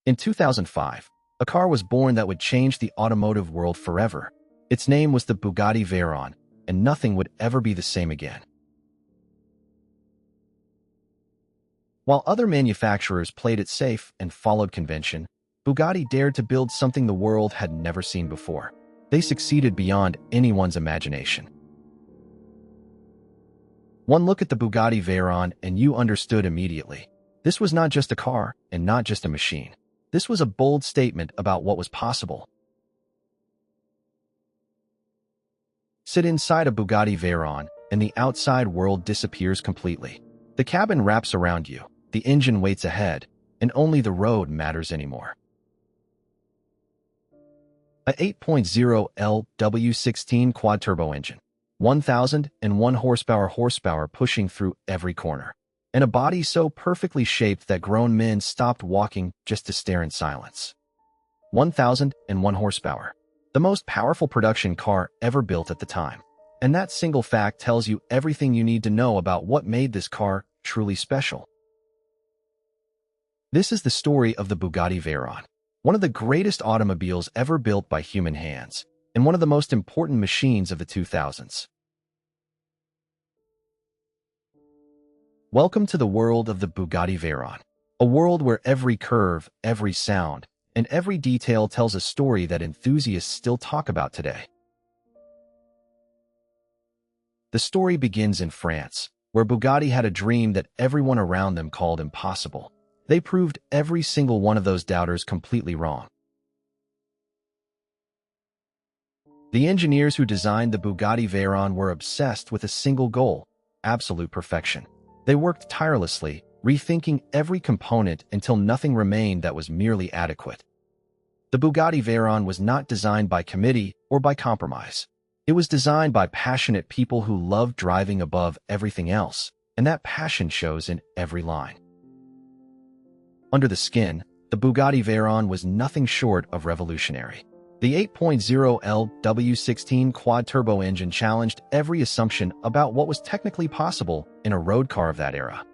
In 2005, a car was born that would change the automotive world forever. Its name was the Bugatti Veyron, and nothing would ever be the same again. While other manufacturers played it safe and followed convention, Bugatti dared to build something the world had never seen before. They succeeded beyond anyone's imagination. One look at the Bugatti Veyron and you understood immediately. This was not just a car and not just a machine. This was a bold statement about what was possible. Sit inside a Bugatti Veyron and the outside world disappears completely. The cabin wraps around you, the engine waits ahead, and only the road matters anymore. A 8.0L W16 quad-turbo engine, 1,001 horsepower pushing through every corner, and a body so perfectly shaped that grown men stopped walking just to stare in silence. 1,001 horsepower, the most powerful production car ever built at the time. And that single fact tells you everything you need to know about what made this car truly special. This is the story of the Bugatti Veyron, one of the greatest automobiles ever built by human hands, and one of the most important machines of the 2000s. Welcome to the world of the Bugatti Veyron, a world where every curve, every sound, and every detail tells a story that enthusiasts still talk about today. The story begins in France, where Bugatti had a dream that everyone around them called impossible. They proved every single one of those doubters completely wrong. The engineers who designed the Bugatti Veyron were obsessed with a single goal: absolute perfection. They worked tirelessly, rethinking every component until nothing remained that was merely adequate. The Bugatti Veyron was not designed by committee or by compromise. It was designed by passionate people who loved driving above everything else, and that passion shows in every line. Under the skin, the Bugatti Veyron was nothing short of revolutionary. The 8.0L W16 quad-turbo engine challenged every assumption about what was technically possible in a road car of that era.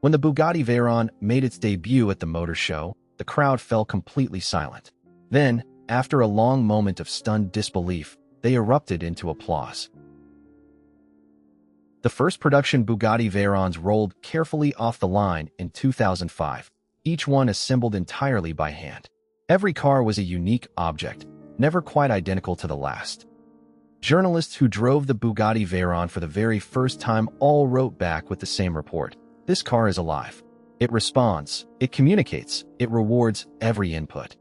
When the Bugatti Veyron made its debut at the Motor Show, the crowd fell completely silent. Then, after a long moment of stunned disbelief, they erupted into applause. The first production Bugatti Veyrons rolled carefully off the line in 2005, each one assembled entirely by hand. Every car was a unique object, never quite identical to the last. Journalists who drove the Bugatti Veyron for the very first time all wrote back with the same report: "This car is alive. It responds, it communicates, it rewards every input."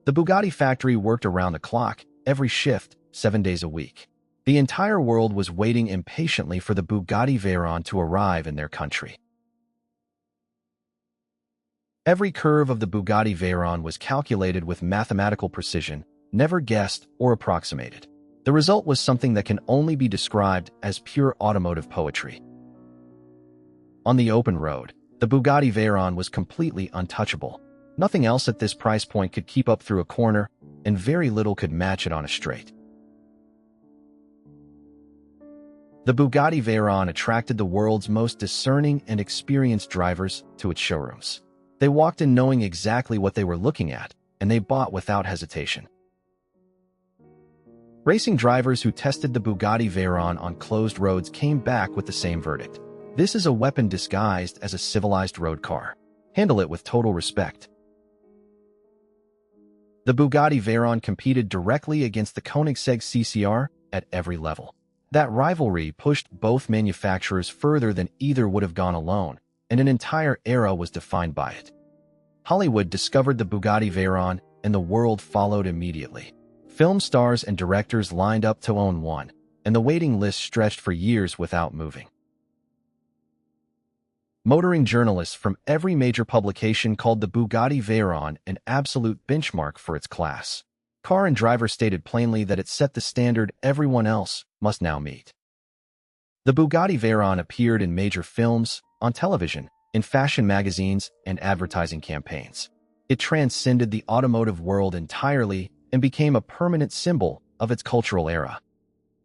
The Bugatti factory worked around the clock, every shift, 7 days a week. The entire world was waiting impatiently for the Bugatti Veyron to arrive in their country. Every curve of the Bugatti Veyron was calculated with mathematical precision, never guessed or approximated. The result was something that can only be described as pure automotive poetry. On the open road, the Bugatti Veyron was completely untouchable. Nothing else at this price point could keep up through a corner, and very little could match it on a straight. The Bugatti Veyron attracted the world's most discerning and experienced drivers to its showrooms. They walked in knowing exactly what they were looking at, and they bought without hesitation. Racing drivers who tested the Bugatti Veyron on closed roads came back with the same verdict: "This is a weapon disguised as a civilized road car. Handle it with total respect." The Bugatti Veyron competed directly against the Koenigsegg CCR at every level. That rivalry pushed both manufacturers further than either would have gone alone, and an entire era was defined by it. Hollywood discovered the Bugatti Veyron, and the world followed immediately. Film stars and directors lined up to own one, and the waiting list stretched for years without moving. Motoring journalists from every major publication called the Bugatti Veyron an absolute benchmark for its class. Car and driver stated plainly that it set the standard everyone else must now meet. The Bugatti Veyron appeared in major films, on television, in fashion magazines, and advertising campaigns. It transcended the automotive world entirely and became a permanent symbol of its cultural era.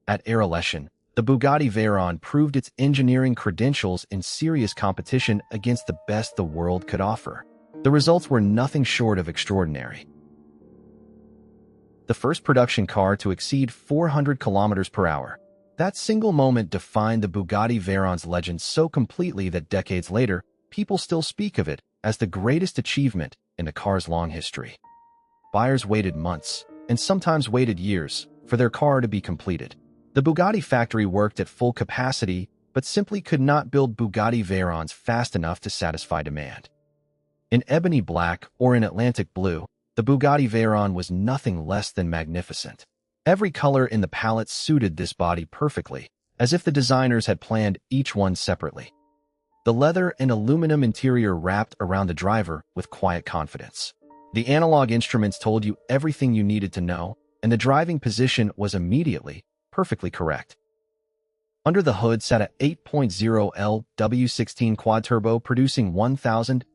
At Arles, the Bugatti Veyron proved its engineering credentials in serious competition against the best the world could offer. The results were nothing short of extraordinary. The first production car to exceed 400 kilometers per hour. That single moment defined the Bugatti Veyron's legend so completely that decades later, people still speak of it as the greatest achievement in the car's long history. Buyers waited months, and sometimes waited years, for their car to be completed. The Bugatti factory worked at full capacity, but simply could not build Bugatti Veyrons fast enough to satisfy demand. In ebony black or in Atlantic blue, the Bugatti Veyron was nothing less than magnificent. Every color in the palette suited this body perfectly, as if the designers had planned each one separately. The leather and aluminum interior wrapped around the driver with quiet confidence. The analog instruments told you everything you needed to know, and the driving position was immediately, perfectly correct. Under the hood sat a 8.0L W16 quad-turbo producing 1,001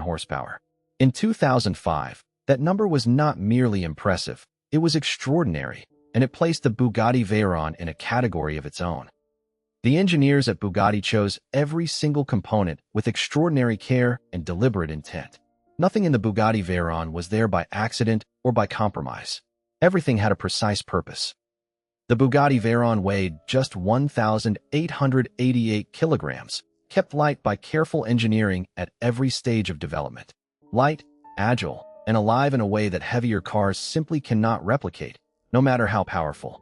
horsepower. In 2005, that number was not merely impressive, it was extraordinary, and it placed the Bugatti Veyron in a category of its own. The engineers at Bugatti chose every single component with extraordinary care and deliberate intent. Nothing in the Bugatti Veyron was there by accident or by compromise. Everything had a precise purpose. The Bugatti Veyron weighed just 1,888 kilograms, kept light by careful engineering at every stage of development. Light, agile, and alive in a way that heavier cars simply cannot replicate, no matter how powerful.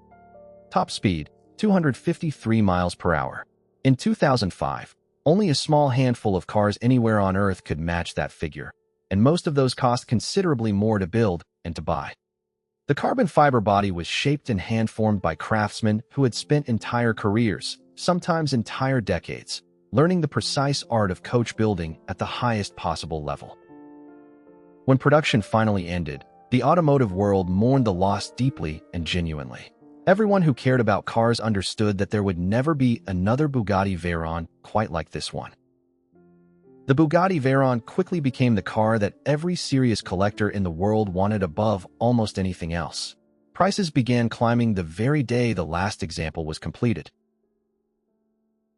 Top speed, 253 miles per hour. In 2005, only a small handful of cars anywhere on Earth could match that figure, and most of those cost considerably more to build and to buy. The carbon fiber body was shaped and hand-formed by craftsmen who had spent entire careers, sometimes entire decades, learning the precise art of coach building at the highest possible level. When production finally ended, the automotive world mourned the loss deeply and genuinely. Everyone who cared about cars understood that there would never be another Bugatti Veyron quite like this one. The Bugatti Veyron quickly became the car that every serious collector in the world wanted above almost anything else. Prices began climbing the very day the last example was completed.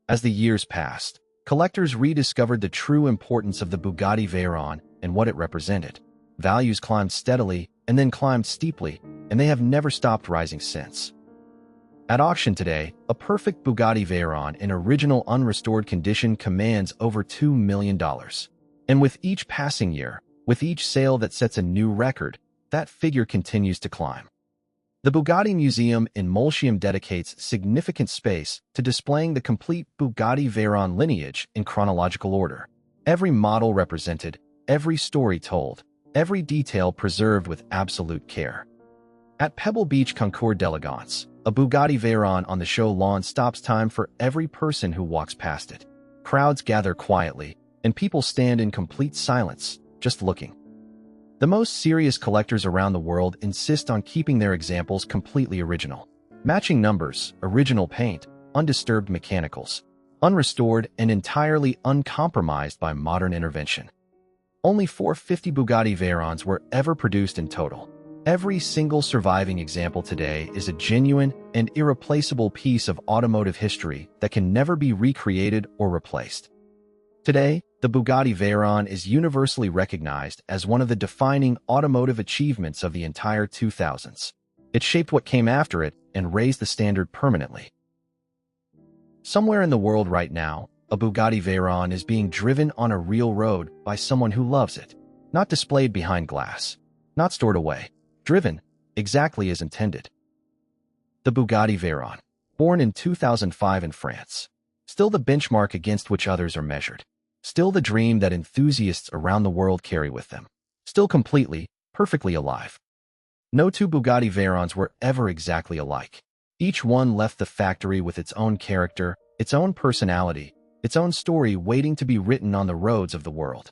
As the years passed, collectors rediscovered the true importance of the Bugatti Veyron and what it represented. Values climbed steadily and then climbed steeply, and they have never stopped rising since. At auction today, a perfect Bugatti Veyron in original unrestored condition commands over $2 million. And with each passing year, with each sale that sets a new record, that figure continues to climb. The Bugatti Museum in Molsheim dedicates significant space to displaying the complete Bugatti Veyron lineage in chronological order. Every model represented, every story told, every detail preserved with absolute care. At Pebble Beach Concours d'Elegance, a Bugatti Veyron on the show lawn stops time for every person who walks past it. Crowds gather quietly, and people stand in complete silence, just looking. The most serious collectors around the world insist on keeping their examples completely original. Matching numbers, original paint, undisturbed mechanicals, unrestored and entirely uncompromised by modern intervention. Only 450 Bugatti Veyrons were ever produced in total. Every single surviving example today is a genuine and irreplaceable piece of automotive history that can never be recreated or replaced. Today, the Bugatti Veyron is universally recognized as one of the defining automotive achievements of the entire 2000s. It shaped what came after it and raised the standard permanently. Somewhere in the world right now, a Bugatti Veyron is being driven on a real road by someone who loves it. Not displayed behind glass, not stored away. Driven, exactly as intended. The Bugatti Veyron, born in 2005 in France. Still the benchmark against which others are measured. Still the dream that enthusiasts around the world carry with them. Still completely, perfectly alive. No two Bugatti Veyrons were ever exactly alike. Each one left the factory with its own character, its own personality, its own story waiting to be written on the roads of the world.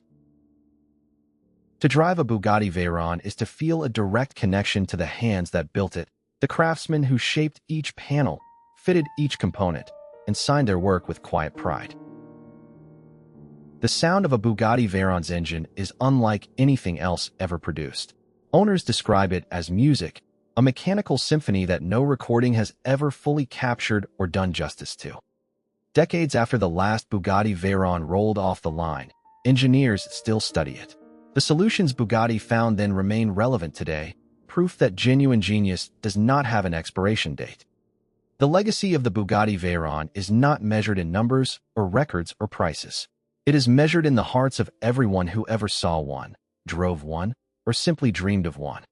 To drive a Bugatti Veyron is to feel a direct connection to the hands that built it, the craftsmen who shaped each panel, fitted each component, and signed their work with quiet pride. The sound of a Bugatti Veyron's engine is unlike anything else ever produced. Owners describe it as music, a mechanical symphony that no recording has ever fully captured or done justice to. Decades after the last Bugatti Veyron rolled off the line, engineers still study it. The solutions Bugatti found then remain relevant today, proof that genuine genius does not have an expiration date. The legacy of the Bugatti Veyron is not measured in numbers or records or prices. It is measured in the hearts of everyone who ever saw one, drove one, or simply dreamed of one.